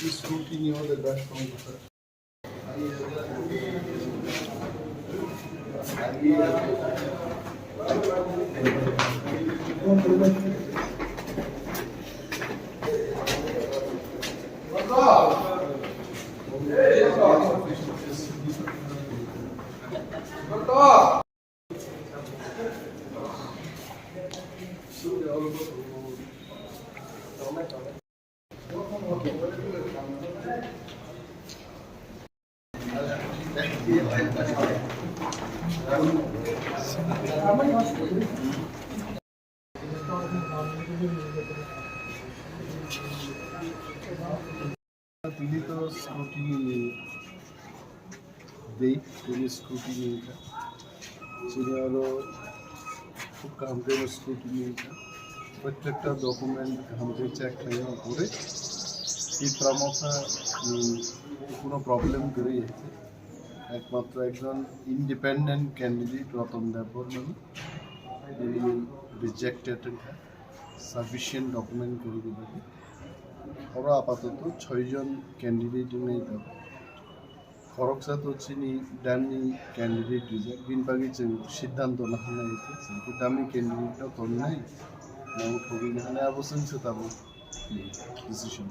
Scrutiny of the best from তিনি তো scrutiny দেই তিনি স্ক্রুটিনিটা যিনি হলো খুব কামড়ে স্ক্রুটিনিটা প্রত্যেকটা ডকুমেন্ট কামড়ে চেক করে এই প্রমোটা কোনো প্রবলেম করে যাচ্ছে একমাত্র একজন independent candidate Ratan Debbarman rejected sufficient document করে দেবে ওরা আপাতত 6 জন ক্যান্ডিডেট নেই তবে খরকসাত হচ্ছে ডামি ক্যান্ডিডেট রিজেক্ট বিনবাগি সিদ্ধান্ত না হয় কিন্তু ডামি ক্যান্ডিডেটটা তো নাই না উঠবি না অবশ্যই সে তাবো ডিসিশন